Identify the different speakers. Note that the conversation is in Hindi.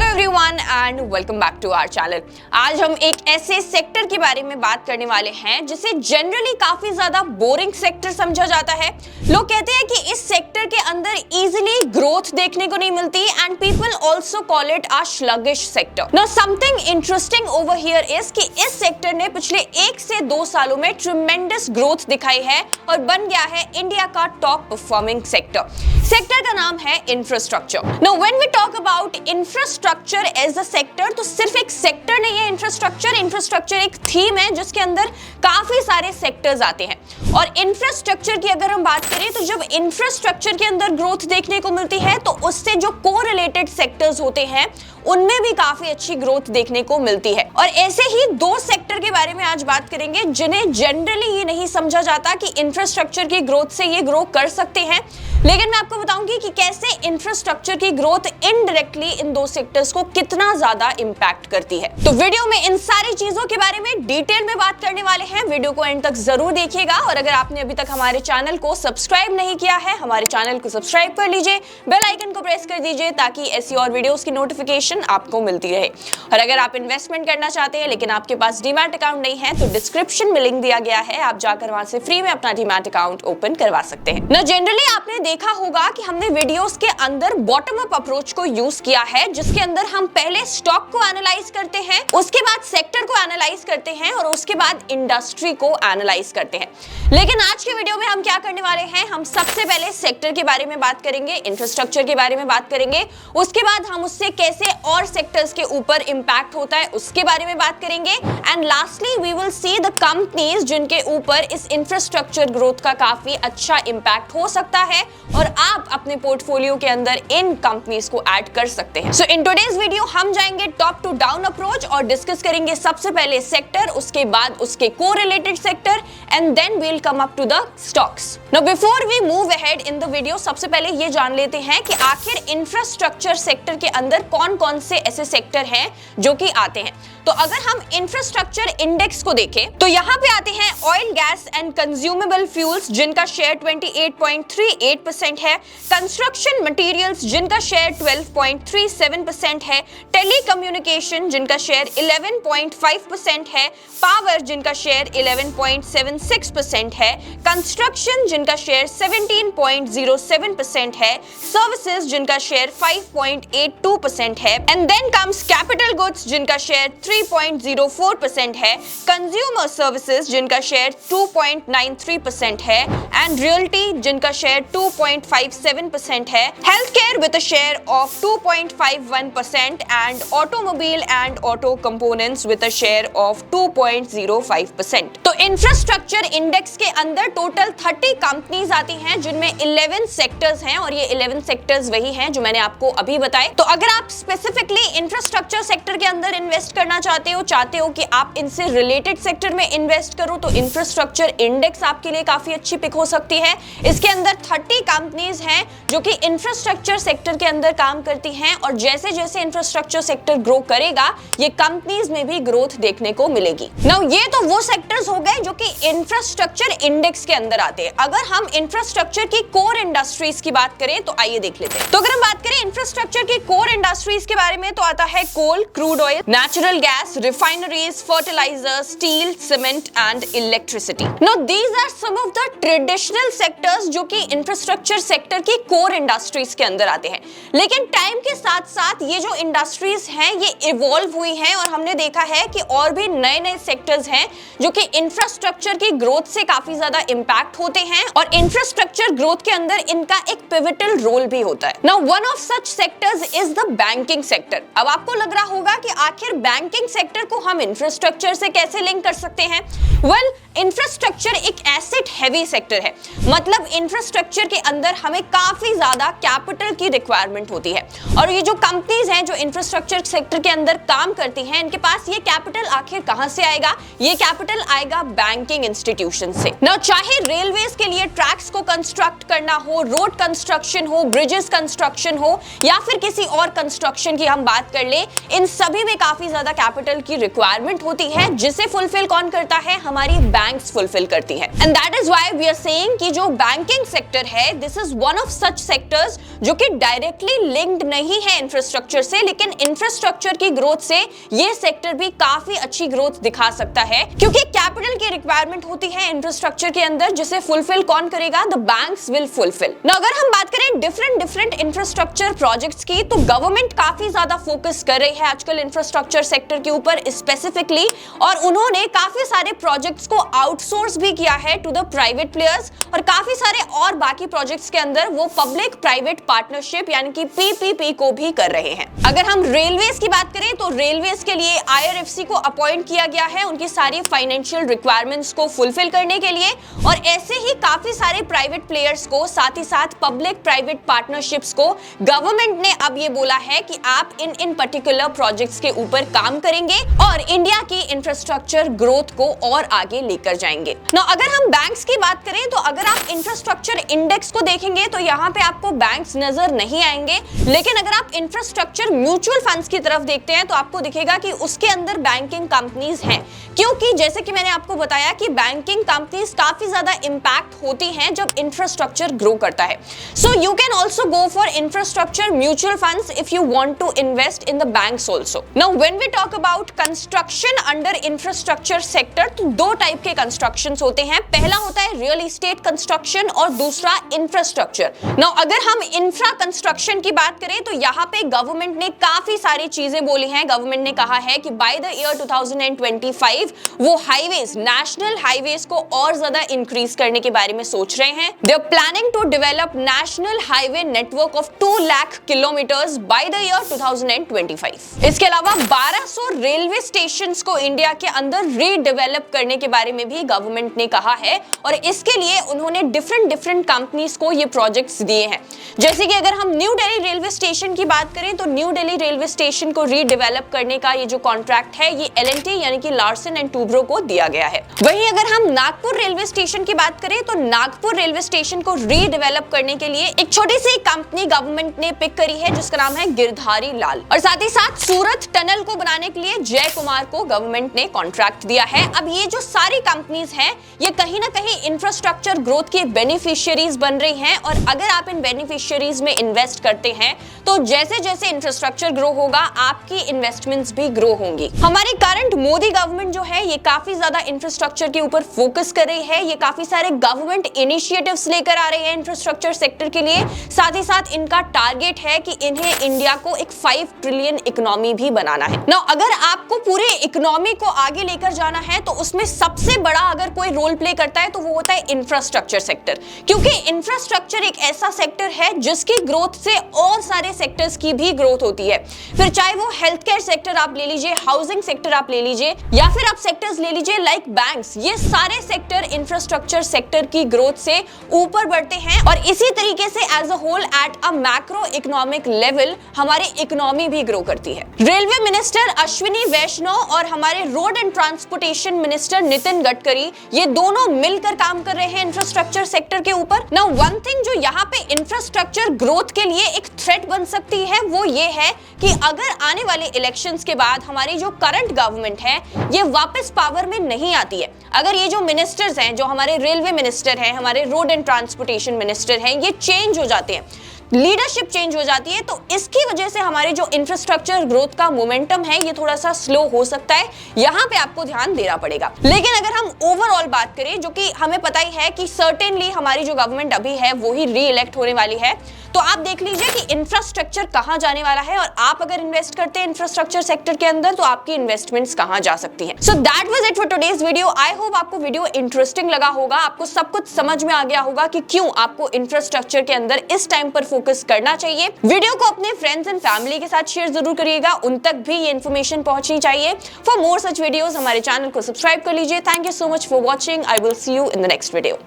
Speaker 1: Everyone and welcome back to our channel. आज हम एक ऐसे सेक्टर के बारे में बात करने वाले हैं जिसे जनरली काफी ज्यादा बोरिंग सेक्टर समझा जाता है। लोग कहते हैं कि इस सेक्टर के अंदर इजीली ग्रोथ देखने को नहीं मिलती and people also call it a sluggish sector. Now something interesting over here is कि इस सेक्टर ने पिछले 1 से 2 सालों में ट्रिमेंडस ग्रोथ दिखाई है और बन गया है इंडिया का टॉप परफॉर्मिंग सेक्टर। सेक्टर का नाम है infrastructure. Now when we talk about infrastructure as a sector, तो सिर्फ एक सेक्टर नहीं है इंफ्रास्ट्रक्चर एक थीम है जिसके अंदर काफी सारे सेक्टर्स आते हैं। और इंफ्रास्ट्रक्चर की अगर हम बात करें तो जब इंफ्रास्ट्रक्चर के अंदर ग्रोथ देखने को मिलती है तो उससे जो कोरिलेटेड सेक्टर्स होते हैं उनमें भी काफी अच्छी ग्रोथ देखने को मिलती है। और ऐसे ही 2 सेक्टर के बारे में आज बात करेंगे जिन्हें जनरली ये नहीं समझा जाता कि इंफ्रास्ट्रक्चर की ग्रोथ से ये ग्रो कर सकते हैं, लेकिन मैं आपको बताऊंगी कि कैसे इंफ्रास्ट्रक्चर की ग्रोथ इनडायरेक्टली इन 2 सेक्टर्स को कितना ज्यादा इंपैक्ट करती है। तो वीडियो में इन सारी चीजों के बारे में डिटेल में बात करने वाले हैं। वीडियो को एंड तक जरूर देखिएगा और अगर आपने अभी तक हमारे चैनल को सब्सक्राइब नहीं किया है, हमारे चैनल को सब्सक्राइब कर लीजिए, बेल आइकन को प्रेस कर दीजिए ताकि ऐसी और वीडियोस की नोटिफिकेशन आपको मिलती रहे। और अगर आप इन्वेस्टमेंट करना चाहते हैं लेकिन आपके पास डीमैट अकाउंट नहीं है तो डिस्क्रिप्शन में लिंक दिया गया है, आप जाकर वहां से फ्री में अपना डीमैट अकाउंट ओपन करवा सकते हैं। ना जनरली आपने देखा होगा कि हमने वीडियोस के अंदर बॉटम अप अप्रोच को यूज किया है जिसके अंदर हम पहले स्टॉक को एनालाइज करते हैं, उसके बाद सेक्टर को एनालाइज करते हैं और उसके बाद इंडस्ट्री को एनालाइज करते हैं। लेकिन आज के वीडियो में हम क्या करने वाले हैं, हम सबसे पहले सेक्टर के बारे में बात करेंगे, इंफ्रास्ट्रक्चर के बारे में बात करेंगे, उसके बाद हम उससे कैसे और सेक्टर्स के ऊपर इंपैक्ट होता है उसके बारे में बात करेंगे and lastly we will see the companies जिनके ऊपर इस इंफ्रास्ट्रक्चर ग्रोथ का काफी अच्छा इंपैक्ट हो सकता है और आप अपने पोर्टफोलियो के अंदर इन कंपनीज को ऐड कर सकते हैं। सो इन टुडेस वीडियो हम जाएंगे टॉप टू डाउन अप्रोच और डिस्कस करेंगे सबसे पहले सेक्टर, उसके बाद उसके correlated sector and then we will come up to the stocks. Now before we move ahead in the video, सबसे पहले ये जान लेते हैं कि आखिर इंफ्रास्ट्रक्चर सेक्टर के अंदर कौन-कौन से ऐसे सेक्टर हैं जो कि आते हैं। तो अगर हम इंफ्रास्ट्रक्चर इंडेक्स को देखें तो यहाँ पे आते हैं oil, gas and consumable fuels जिनका शेयर 28.38% है, कंस्ट्रक्शन मटेरियल्स जिनका शेयर 12.37% है, टेलीकम्युनिकेशन जिनका शेयर 11.5% है, पावर जिनका शेयर 11.76% है, कंस्ट्रक्शन जिनका शेयर 17.07% है, सर्विसेज जिनका शेयर 5.82% है and then comes capital goods जिनका शेयर 3.04% है, कंज्यूमर सर्विसेज जिनका शेयर 2.93% है एंड रियल्टी जिनका शेयर 2.57% है, health care with a share of 2.51% and automobile and auto components with a share of 2.05%। तो इंफ्रास्ट्रक्चर इंडेक्स के अंदर टोटल 30 कंपनीज आती हैं जिनमें 11 सेक्टर्स हैं और ये 11 सेक्टर्स वही हैं जो मैंने आपको अभी बताए। तो अगर आप स्पेसिफिकली इंफ्रास्ट्रक्चर सेक्टर के अंदर इन्वेस्ट करना चाहते हो कि आप इनसे रिलेटेड सेक्टर में इन्वेस्ट करो तो इंफ्रास्ट्रक्चर इंडेक्स आपके लिए काफी अच्छी पिक हो सकती है। इसके अंदर 30 कंपनीज हैं जो कि इंफ्रास्ट्रक्चर सेक्टर के अंदर काम करती हैं और जैसे जैसे इंफ्रास्ट्रक्चर सेक्टर ग्रो करेगा ये कंपनीज में भी ग्रोथ देखने को मिलेगी। नाउ ये तो वो सेक्टर्स हो गए जो कि इंफ्रास्ट्रक्चर इंडेक्स के अंदर आते हैं। अगर हम इंफ्रास्ट्रक्चर की कोर इंडस्ट्रीज की बात करें तो आइए देख लेते हैं। तो अगर हम बात करें इंफ्रास्ट्रक्चर की कोर इंडस्ट्रीज के बारे में तो आता है coal, crude oil, natural gas, refineries, fertilizers, steel, cement and electricity. Now these are some of the traditional sectors जो कि इंफ्रास्ट्रक्चर सेक्टर की कोर इंडस्ट्रीज के अंदर आते हैं। लेकिन टाइम के साथ साथ ये जो इंडस्ट्रीज हैं ये इवॉल्व हुई हैं और हमने देखा है कि और भी नए नए सेक्टर्स हैं जो कि इंफ्रास्ट्रक्चर की ग्रोथ से काफी ज्यादा इंपैक्ट होते हैं और इंफ्रास्ट्रक्चर ग्रोथ के अंदर इनका एक पिवटल रोल भी होता है। Now one of such sectors is the banking sector. अब आपको लग रहा होगा कि आखिर बैंकिंग सेक्टर को हम इंफ्रास्ट्रक्चर से कैसे लिंक कर सकते हैं? वेल, इंफ्रास्ट्रक्चर एक एसेट हैवी सेक्टर है, मतलब इंफ्रास्ट्रक्चर के अंदर हमें काफी ज्यादा कैपिटल की रिक्वायरमेंट होती है और ये जो कंपनीज हैं जो इंफ्रास्ट्रक्चर सेक्टर के अंदर काम करती हैं इनके पास ये कैपिटल आखिर कहां से आएगा? ये कैपिटल आएगा आएगा बैंकिंग इंस्टीट्यूशन से। ना चाहे रेलवेज के लिए ट्रैक्स को कंस्ट्रक्ट करना हो, रोड कंस्ट्रक्शन हो, ब्रिजेस कंस्ट्रक्शन हो, या फिर किसी और कंस्ट्रक्शन की हम बात कर ले, इन सभी में काफी ज्यादा कैपिटल की रिक्वायरमेंट होती है, जिसे फुलफिल कौन करता है? हमारी बैंक्स फुलफिल करती है। And that is why we are saying कि जो बैंकिंग सेक्टर है, this is one of such sectors जो कि डायरेक्टली लिंक्ड नहीं है इंफ्रास्ट्रक्चर से, लेकिन इंफ्रास्ट्रक्चर की ग्रोथ से ये सेक्टर भी काफी अच्छी ग्रोथ दिखा सकता है, क्योंकि कैपिटल की रिक्वायरमेंट होती है इंफ्रास्ट्रक्चर के अंदर, जिसे फुलफिल कौन करेगा? The banks will fulfil. ना अगर हम बात करें डिफरेंट इंफ्रास्ट्रक्चर प्रोजेक्ट्स की, तो गवर्नमेंट काफी ज्यादा फोकस कर रही है आजकल इंफ्रास्ट्रक्चर सेक्टर के ऊपर स्पेसिफिकली, और उन्होंने काफी सारे प्रोजेक्ट्स को आउटसोर्स भी किया है टू द प्राइवेट प्लेयर्स, और काफी सारे और बाकी प्रोजेक्ट्स के अंदर वो पब्लिक प्राइवेट पार्टनरशिप यानी कि पीपीपी को भी कर रहे हैं। अगर हम रेलवेज की बात करें तो रेलवेज के लिए आईआरएफसी को अपॉइंट किया गया है उनकी सारी फाइनेंशियल रिक्वायरमेंट्स को फुलफिल करने के लिए, और ऐसे ही काफी सारे प्राइवेट प्लेयर्स को, साथ ही साथ पब्लिक प्राइवेट पार्टनरशिप्स को गवर्नमेंट ने अब ये बोला है कि आप इन पर्टिकुलर प्रोजेक्ट्स के ऊपर काम करेंगे और इंडिया की इंफ्रास्ट्रक्चर ग्रोथ को और आगे लेकर जाएंगे। ना अगर हम बैंक्स की बात करें तो अगर आप इंफ्रास्ट्रक्चर इंडेक्स को देखेंगे तो यहाँ पे आपको बैंक्स नजर नहीं आएंगे, लेकिन अगर आप इंफ्रास्ट्रक्चर म्यूचुअल फंड्स की तरफ देखते हैं तो आपको दिखेगा कि उसके अंदर बैंकिंग कंपनीज हैं, क्योंकि जैसे कि मैंने आपको बताया कि बैंकिंग कंपनीज काफी ज्यादा इंपैक्ट होती हैं जब इंफ्रास्ट्रक्चर ग्रो करता है। So you can also go for infrastructure mutual funds if you want to invest in the banks also. Now when we talk about construction under infrastructure sector, तो दो टाइप के कंस्ट्रक्शंस होते हैं। पहला होता है रियल एस्टेट कंस्ट्रक्शन और दूसरा इंफ्रास्ट्रक्चर। नाउ अगर हम इंफ्रा कंस्ट्रक्शन की बात करें तो यहाँ पे गवर्नमेंट ने काफी सारी चीजें बोली हैं। गवर्नमेंट ने कहा है कि बाय द ईयर 2025 वो हाईवेज, नेशनल हाईवेज को और ज्यादा इंक्रीज करने के बारे में सोच रहे हैं। They are planning to develop national highway network of 2 lakh kilometres by the year 2025। इसके अलावा 1200 रेलवे स्टेशंस को इंडिया के अंदर रीडेवलप करने के बारे में भी गवर्नमेंट ने कहा है, और इसके लिए उन्होंने डिफरेंट कंपनीज को ये प्रोजेक्ट्स दिए हैं। जैसे कि अगर हम न्यू दिल्ली रेलवे स्टेशन की बात करें तो न्यू दिल्ली रेलवे स्टेशन को रीडेवलप करने का ये जो कॉन्ट्रैक्ट है ये L&T यानी कि लार्सन एंड टूब्रो को दिया गया है। वहीं अगर हम नागपुर रेलवे स्टेशन की बात करें तो नागपुर रेलवे स्टेशन को रीडेवलप करने के लिए एक छोटी सी कंपनी गवर्नमेंट ने पिक करी है जिसका नाम है गिरधारी लाल, और साथ ही साथ सूरत टनल को बनाने के लिए जय कुमार को गवर्नमेंट ने कॉन्ट्रैक्ट दिया है। अब ये जो सारी कंपनीज हैं ये कहीं ना कहीं इंफ्रास्ट्रक्चर ग्रोथ के बेनिफिशियरीज बन रही हैं, और अगर आप इन बेनिफिशियरीज में इन्वेस्ट करते हैं तो जैसे जैसे इंफ्रास्ट्रक्चर ग्रो होगा आपकी इन्वेस्टमेंट्स भी ग्रो होंगी। हमारी करंट मोदी गवर्नमेंट जो है ये काफी ज्यादा इंफ्रास्ट्रक्चर के ऊपर फोकस कर रही है। ये काफी सारे गवर्नमेंट इनिशिएटिव्स लेकर आ रही है इंफ्रास्ट्रक्चर सेक्टर के लिए। साथ ही साथ इनका टारगेट है कि इन्हें इंडिया को एक 5 ट्रिलियन इकोनॉमी भी बनाना है। नाउ अगर आपको पूरे इकोनॉमी को आगे लेकर जाना है तो उसमें सबसे बड़ा अगर कोई रोल प्ले करता है तो वो होता है इंफ्रास्ट्रक्चर सेक्टर, क्योंकि इंफ्रास्ट्रक्चर एक ऐसा सेक्टर है जिसकी ग्रोथ से और सारे सेक्टर्स की भी ग्रोथ होती है। फिर चाहे वो हेल्थ केयर सेक्टर आप ले लीजिए, हाउसिंग सेक्टर आप ले लीजिए, या फिर आप सेक्टर्स ले लीजिए लाइक बैंक्स, ये सारे सेक्टर इंफ्रास्ट्रक्चर सेक्टर की ग्रोथ से ऊपर बढ़ते हैं, और इसी तरीके से as a whole at a macro economic level हमारी इकोनॉमी भी ग्रो करती है। रेलवे मिनिस्टर अश्विनी वैष्णव और हमारे road and transportation minister Nitin Gadkari ये दोनों मिलकर काम कर रहे हैं इंफ्रास्ट्रक्चर सेक्टर के ऊपर। नाउ वन थिंग जो यहाँ पे इंफ्रास्ट्रक्चर ग्रोथ के लिए एक थ्रेट बन सकती है वो ये है कि अगर आने वाले इलेक्शंस के बाद हमारी जो करंट गवर्नमेंट है ये वापस पावर में नहीं आती है, अगर ये जो मिनिस्टर्स हैं, जो हमारे रेलवे मिनिस्टर हैं, हमारे रोड एंड ट्रांसपोर्टेशन मिनिस्टर हैं, ये चेंज हो जाते हैं, लीडरशिप चेंज हो जाती है, तो इसकी वजह से हमारे जो इंफ्रास्ट्रक्चर ग्रोथ का मोमेंटम है ये थोड़ा सा स्लो हो सकता है। यहाँ पे आपको ध्यान देना पड़ेगा। लेकिन अगर हम ओवरऑल बात करें, जो कि हमें पता ही है कि सर्टेनली हमारी जो गवर्नमेंट अभी है वो ही री इलेक्ट होने वाली है, तो आप देख लीजिए कि इंफ्रास्ट्रक्चर कहां जाने वाला है, और आप अगर इन्वेस्ट करते हैं इंफ्रास्ट्रक्चर सेक्टर के अंदर तो आपकी इन्वेस्टमेंट्स कहां जा सकती हैं। So that was it for today's video. I hope आपको वीडियो इंटरेस्टिंग लगा होगा, आपको सब कुछ समझ में आ गया होगा कि क्यों आपको इंफ्रास्ट्रक्चर के अंदर इस टाइम पर फोकस करना चाहिए। वीडियो को अपने फ्रेंड्स एंड फैमिली के साथ शेयर जरूर करिएगा, उन तक भी ये इन्फॉर्मेशन पहुंचनी चाहिए। फॉर मोर सच वीडियोस हमारे चैनल को सब्सक्राइब कर लीजिए। Thank you so much for watching. I will see you in the next video.